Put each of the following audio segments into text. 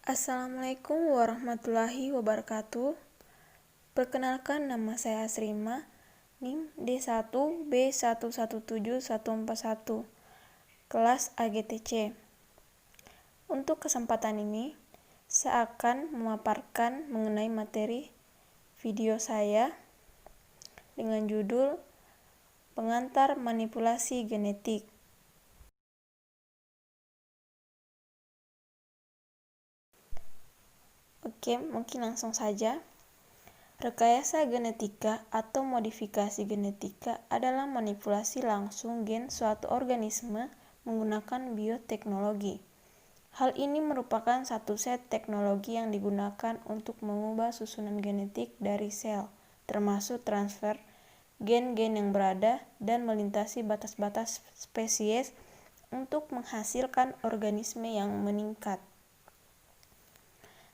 Assalamualaikum warahmatullahi wabarakatuh. Perkenalkan, nama saya Asrima, NIM D1B117141, kelas AGTC. Untuk kesempatan ini, saya akan memaparkan mengenai materi video saya dengan judul Pengantar Manipulasi Genetik. Oke, mungkin langsung saja. Rekayasa genetika atau modifikasi genetika adalah manipulasi langsung gen suatu organisme menggunakan bioteknologi. Hal ini merupakan satu set teknologi yang digunakan untuk mengubah susunan genetik dari sel, termasuk transfer gen-gen yang berada dan melintasi batas-batas spesies untuk menghasilkan organisme yang meningkat.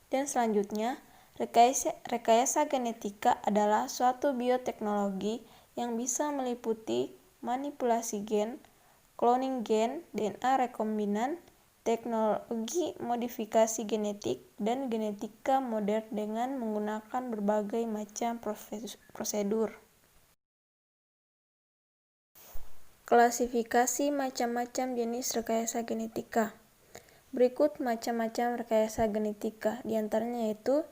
Dan selanjutnya, rekayasa genetika adalah suatu bioteknologi yang bisa meliputi manipulasi gen, cloning gen, DNA rekombinan, teknologi modifikasi genetik, dan genetika modern dengan menggunakan berbagai macam prosedur. Klasifikasi macam-macam jenis rekayasa genetika. Berikut macam-macam rekayasa genetika, diantaranya yaitu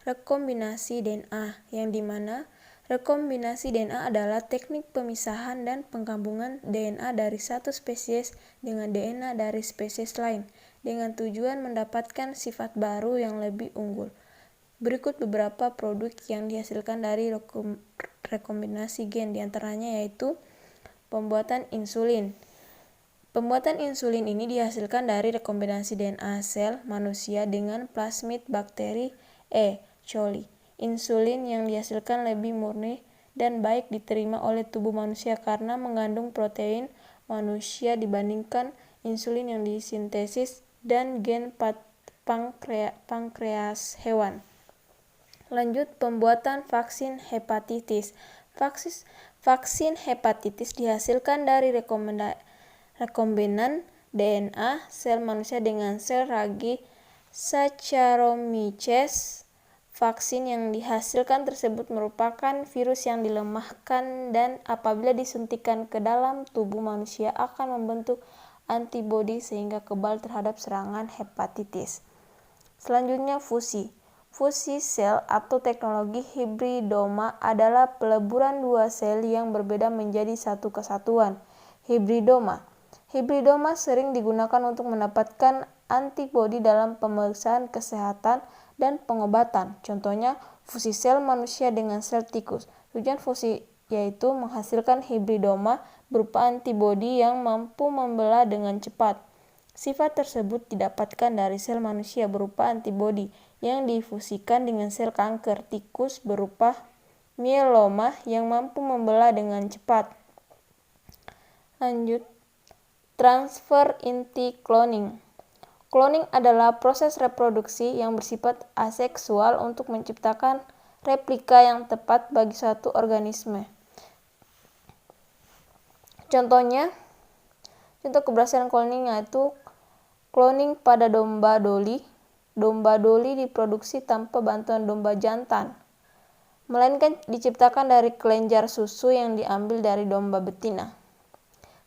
rekombinasi DNA, yang dimana rekombinasi DNA adalah teknik pemisahan dan penggabungan DNA dari satu spesies dengan DNA dari spesies lain, dengan tujuan mendapatkan sifat baru yang lebih unggul. Berikut beberapa produk yang dihasilkan dari rekombinasi gen, diantaranya yaitu pembuatan insulin. Pembuatan insulin ini dihasilkan dari rekombinasi DNA sel manusia dengan plasmid bakteri E. coli. Insulin yang dihasilkan lebih murni dan baik diterima oleh tubuh manusia karena mengandung protein manusia dibandingkan insulin yang disintesis dan gen pankreas hewan. Lanjut, pembuatan vaksin hepatitis. Vaksin hepatitis dihasilkan dari rekombinan DNA sel manusia dengan sel ragi Saccharomyces. Vaksin yang dihasilkan tersebut merupakan virus yang dilemahkan dan apabila disuntikan ke dalam tubuh manusia akan membentuk antibodi sehingga kebal terhadap serangan hepatitis. Selanjutnya, fusi. Fusi sel atau teknologi hibridoma adalah peleburan dua sel yang berbeda menjadi satu kesatuan. Hibridoma sering digunakan untuk mendapatkan antibodi dalam pemeriksaan kesehatan dan pengobatan. Contohnya, fusi sel manusia dengan sel tikus. Tujuan fusi yaitu menghasilkan hibridoma berupa antibodi yang mampu membelah dengan cepat. Sifat tersebut didapatkan dari sel manusia berupa antibodi yang difusikan dengan sel kanker tikus berupa mieloma yang mampu membelah dengan cepat. Lanjut, transfer inti cloning. Cloning adalah proses reproduksi yang bersifat aseksual untuk menciptakan replika yang tepat bagi suatu organisme. Contoh keberhasilan cloning yaitu cloning pada domba Dolly. Domba Dolly diproduksi tanpa bantuan domba jantan, melainkan diciptakan dari kelenjar susu yang diambil dari domba betina.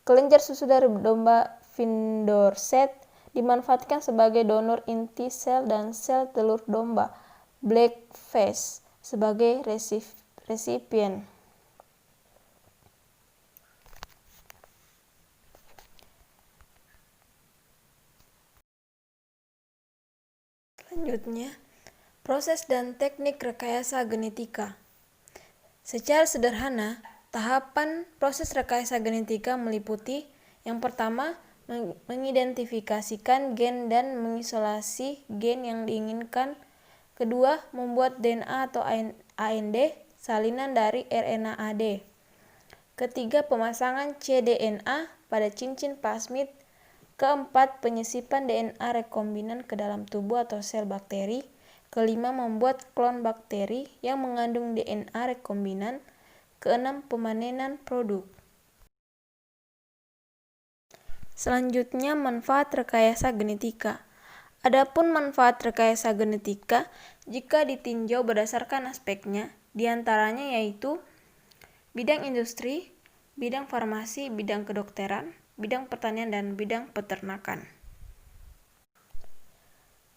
Kelenjar susu dari domba Dorset dimanfaatkan sebagai donor inti sel dan sel telur domba Blackface sebagai resipien. Selanjutnya, proses dan teknik rekayasa genetika. Secara sederhana, tahapan proses rekayasa genetika meliputi yang pertama, mengidentifikasikan gen dan mengisolasi gen yang diinginkan. Kedua, membuat DNA atau AND, salinan dari RNA-AD. Ketiga, pemasangan cDNA pada cincin plasmid. Keempat, penyisipan DNA rekombinan ke dalam tubuh atau sel bakteri. Kelima, membuat klon bakteri yang mengandung DNA rekombinan. Keenam, pemanenan produk. Selanjutnya, manfaat rekayasa genetika. Adapun manfaat rekayasa genetika jika ditinjau berdasarkan aspeknya, diantaranya yaitu bidang industri, bidang farmasi, bidang kedokteran, bidang pertanian, dan bidang peternakan.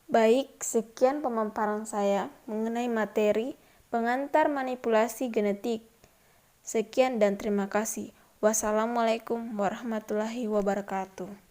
Baik, sekian pemaparan saya mengenai materi pengantar manipulasi genetik. Sekian dan terima kasih. Wassalamualaikum warahmatullahi wabarakatuh.